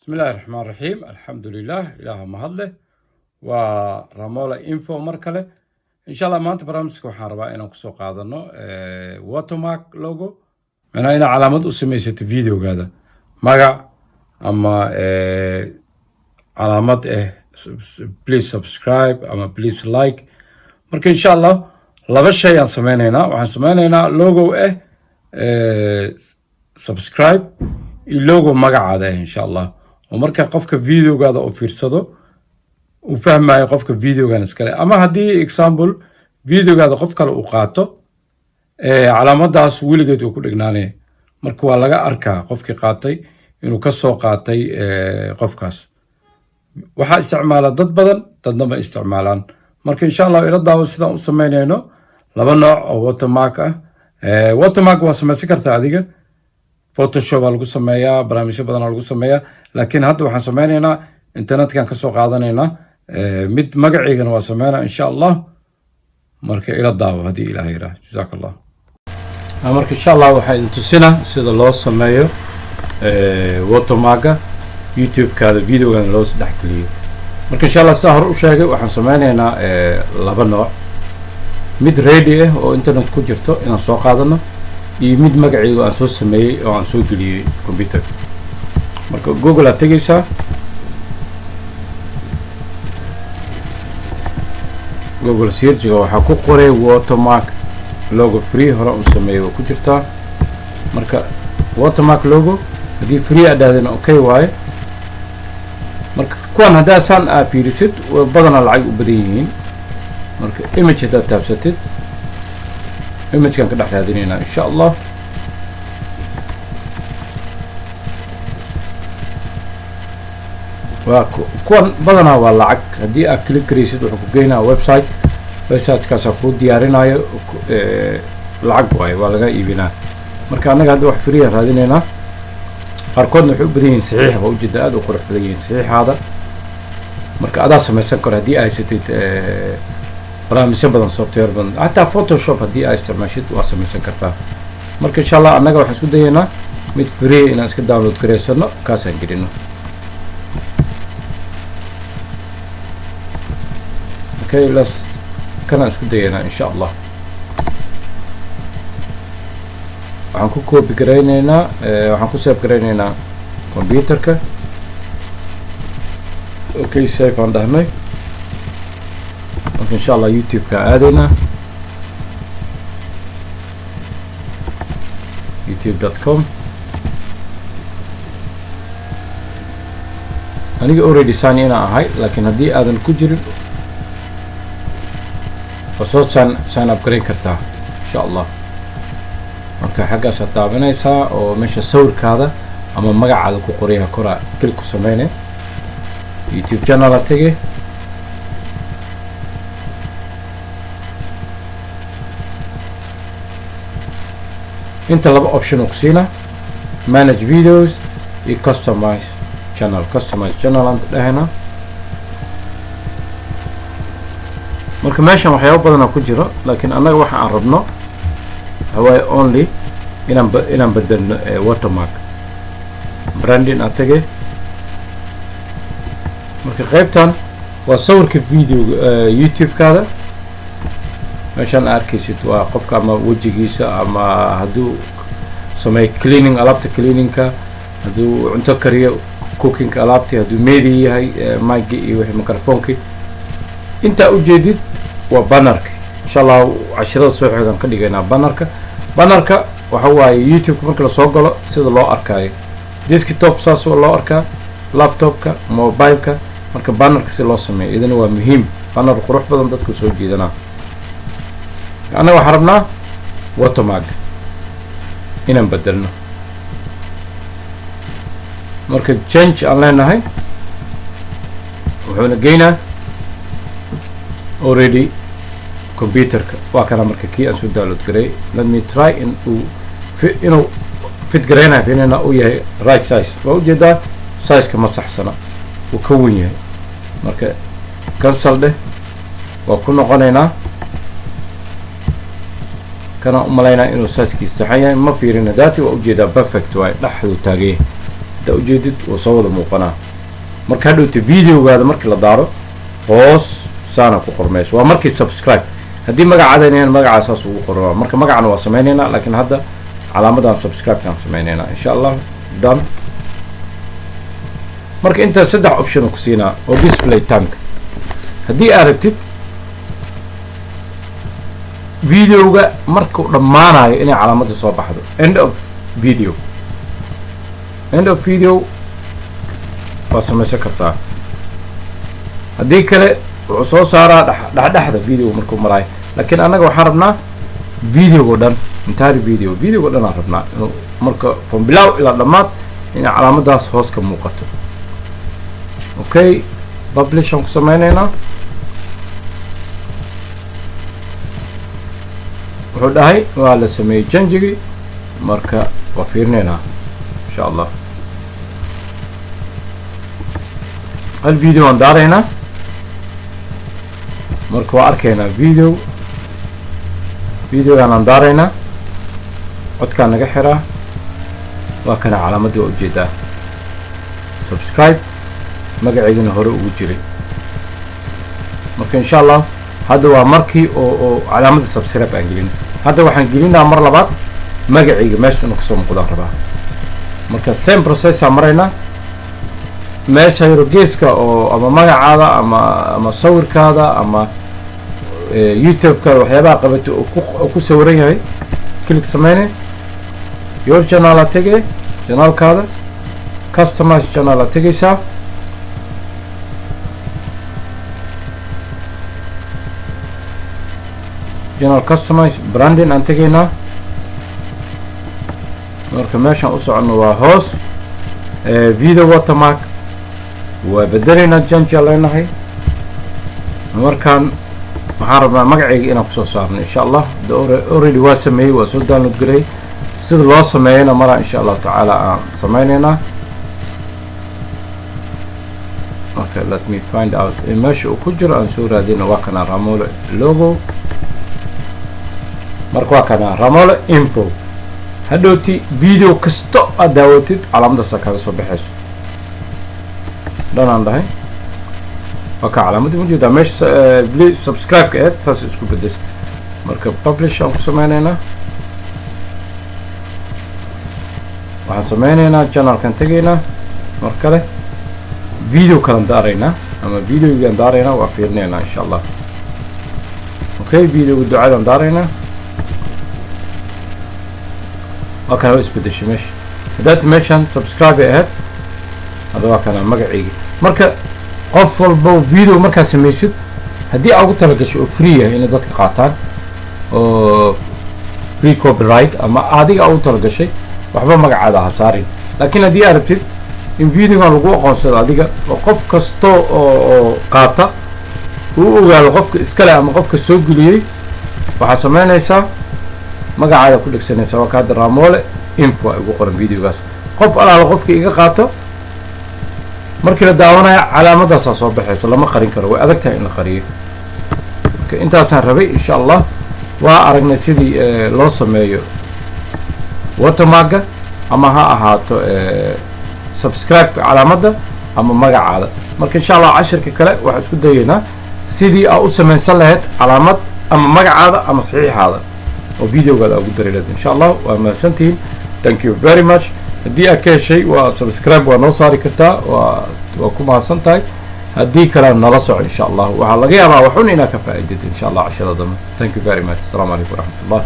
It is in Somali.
بسم الله الرحمن الرحيم الحمد لله إله مهدله ورمولا إنفو مركله إن شاء الله ما أنت برامجك وحاربا إنه كسوق هذا واتوماك لوجو أنا هنا علامات أسميت فيديو هذا ماجا أما علامات please subscribe أما please like مركا إن شاء الله لابد شيء سمينا وحن سمينا لوجو subscribe اللوجو ماجا هذا إن شاء الله ومركا قفك فيديو هذا أو فيرسدو وفهم معي قفك فيديو كان اسكالي أما هدي example فيديو هذا قفك الأوقاتو علامات داس ويلجت وكل إجناني مركوا لقى أركا قفك قاتي إنه كسو قاتي قفكاس وحا استعماله ضد بدن ضد ما استعمالان مركا إن شاء الله إلى الدعوة سيدا وسمينينو لبا نوع أو واتماك واتماك واسمي سكرتا عديقة فوتوشوب lagu sameeyaa barnaamijyo badan lagu sameeyaa laakiin hadda waxaan sameeynaa internet-kan ka soo qaadanayna mid magaceegana waa sameeynaa insha Allah marka ila daawo hadii Ilaahay yiraahdo jazaakallah marka insha Allah waxaan tusina sida loo sameeyo watermark YouTube-kaada video-gan loo dhaxgeliyo marka insha Allah sida hore u sheegay waxaan sameynaynaa laba nooc mid ready ah oo internet ku jirto inaan soo qaadano iyo mid magaceedu aan soo sameeyay oo aan soo geliyay computer marka Google aad tagaysaa Google search waxa ku qoray watermark logo free hore u sameeyay ku jirta marka watermark logo hadii free aadaadina okay waaye marka kuwan hadaa san aad fiirisid badana lacag u badan yihiin marka image hadaa taabsatid image kan ka dhaxlaadinayna insha Allah waa kuwan badana waa lacag hadii aad click gareysid wuxuu ku geynaa website kaas ku diyaarinayo lacag waa laga iibinaa marka anaga hadda wax free raadinayna qarkoodna wuxuu u badan yahay saxiix oo jidda aad u qurux badan yahay saxiixaada marka adaa samaysan karo hadii ay sitid barnaamijyo badan software badan hatta Photoshop hadii ay isticmaashid waa samaysan kartaa marka insha Allah anaga waxaan isku dayeynaa mid free inaan iska download gareysano kaas aan gelino okay let's kana isku dayeynaa insha Allah waxaan ku copy gareynaynaa waxaan ku save gareynaynaa computerka okay save aan dhahnay إن شاء الله يوتيوب كعادنا youtube.com أنا already ساني أنا هاي لكن هدي آذن كجري خصوصا سان أبغريد كرتها إن شاء الله مركا حاجة ستابنا يسا أو مش الصور كذا أما مجا على كوريها كرة كل كسمينه يوتيوب channel تيجي انت لaba option وكسينا manage videos и customize channel انت دهنا marka meeshan waxyaabo badan ku jiro laakiin anaga waxa aan rabno hawaay only inaan bedelno watermark branding atage marka qaybtan waa sawirka video YouTube kaada meeshan arkaysid waa qofka ama wajigiisa ama haduu sameey cleaning alaabta cleaningka haduu cunto kariyo cooking alaabta haduu meedi yahay mic iyo wixii microphone inta u jeedid waa bannerka insha Allah casharada soo xigeen ka dhigaynaa bannerka waxa waaye YouTube marka la soo galo sida loo arkayo desktop saas oo loo arkaa laptopka mobileka marka bannerka si loo sameeyo idina waa muhiim banner qurux badan dadku soo jeedana أنا وحربنا watermark إنهم بدلنا مركز change online هاي وحنا جينا already computer وكنا مركز كي أنسو download كري let me try إنه fit جرينا فينا وياه right size ووجد size كمسح سنة وكونيه مركز cancel ده وكنا قنينا كان ملاينا إنه ساسكي الصحيح ما في رنا ذاتي وأوجد perfect واي لحظة تاجيه da ujeedid oo soo wada muuqanaa marka hadhowta videogaada markii la daaro hoos saana ku qormayso waa markii subscribe haddii magacaada inaan magaca saas ugu qorno marka magacana waa sameynayna laakiin hadda calaamadan subscribe kan sameynayna insha Allah done marka inta saddex option ku siinaa oo display time haddii aad rabtid videoga markuu dhammaanayo inay calaamada soo baxdo end of video waa samaysan kartaa haddii kale wuxuu soo saaraa dhexdhexda video markuu maraayo laakiin annaga waxaan rabnaa videogo dhan entire videogo dhan aan rabnaa inuu marka from bilow ilaa dhammaad inay calaamadaas hoos ka muuqato okay publish aan ku sameynaynaa wuxuu dhahay waa la sameeyey janjigii marka waa fiirinaynaa insha Allah hal video aan daaraynaa marka waa arkaynaa videogaan aan daaraynaa codkaan naga xiraa waa kana calaamadii waa ujeedaa subscribe magaceygana hore ugu jiray marka insha Allah hadda waa markii oo calaamada subscribe aan gelin hadda waxaan gelinaa mar labaad magaceyga meesha inuu kasoo muuqdaan rabaa marka same process aan maraynaa meesha yaro geeska oo ama magacaada ama sawirkaada ama youtube-kaada waxyaabaha qabato oo ku sawiran yahay click sameyne your channel a tege channelkaada customize channel a tegaysaa channel customize branding aan tegaynaa marka meeshaan u soconno waa hoos video watermark waa bedelaynaa janji aan leenahay markaan waxaan rabnaa magacayga inaan kusoo saarno insha Allah already waa sameeyey waa soo download garay sida loo sameeyana maraa insha Allah tacaala aan sameynaynaa okay let me find out meesha uu ku jiro aan soo raadina waa kana Ramole logo marka waa kana Ramole info hadhowti video kasto aad daawatid calaamadaas kaga soo baxayso dhanaan dhahay وكا علامة موجودة مش بليز سبسكرايب كأد ساس اسكو بدس مركب publish أو سمعنا وعن سمعنا channel كان تجينا مركله فيديو كان دارينا أما فيديو كان دارينا وأخيرنا إن شاء الله أوكي فيديو الدعاء دارينا وكان بس بدش مش بدأت مشان سبسكرايب أهد هذا كان مقعي مركب qof walba video markaa samaysid haddii aad ugu talagasho oo free ah inay dadka qaataan oo free copyright ama adiga ugu talagashay waxba magacaada ha saarin laakiin haddii aad rabtid in videogan lagu aqoonsado adiga oo qof kasto oo qaata uu ogaado qofka iskale ama qofka soo geliyay waxaa sameynaysaa magacaada ku dhigsanaysaa waa ka Ramole info ay ugu qoran videogaas qof alaala qofka iga qaato markii la daawanayo calaamadaas soo baxaysa lama qarin karo way adag tahay in la qariyo marka intaasaan rabay insha Allah waa aragnay sidii loo sameeyo watermark ama ha ahaato subscribe calaamada ama magacaada marka insha Allah cashirka kale waxa isku dayeynaa sidii aad u sameeysan lahayd calaamad ama magacaada ama saxiixaada oo videogaada ugu dareelad insha Allah waa mahadsantiin thank you very much haddii aad ka heshay waa subscribe waa noo saari kartaa waa ku mahadsan tahay haddii kale nala soco insha Allah waxaa laga yaabaa waxun inaad ka faa'iidaydo insha Allah casharada dambe thank you very much assalamu alaykum wa rahmatullah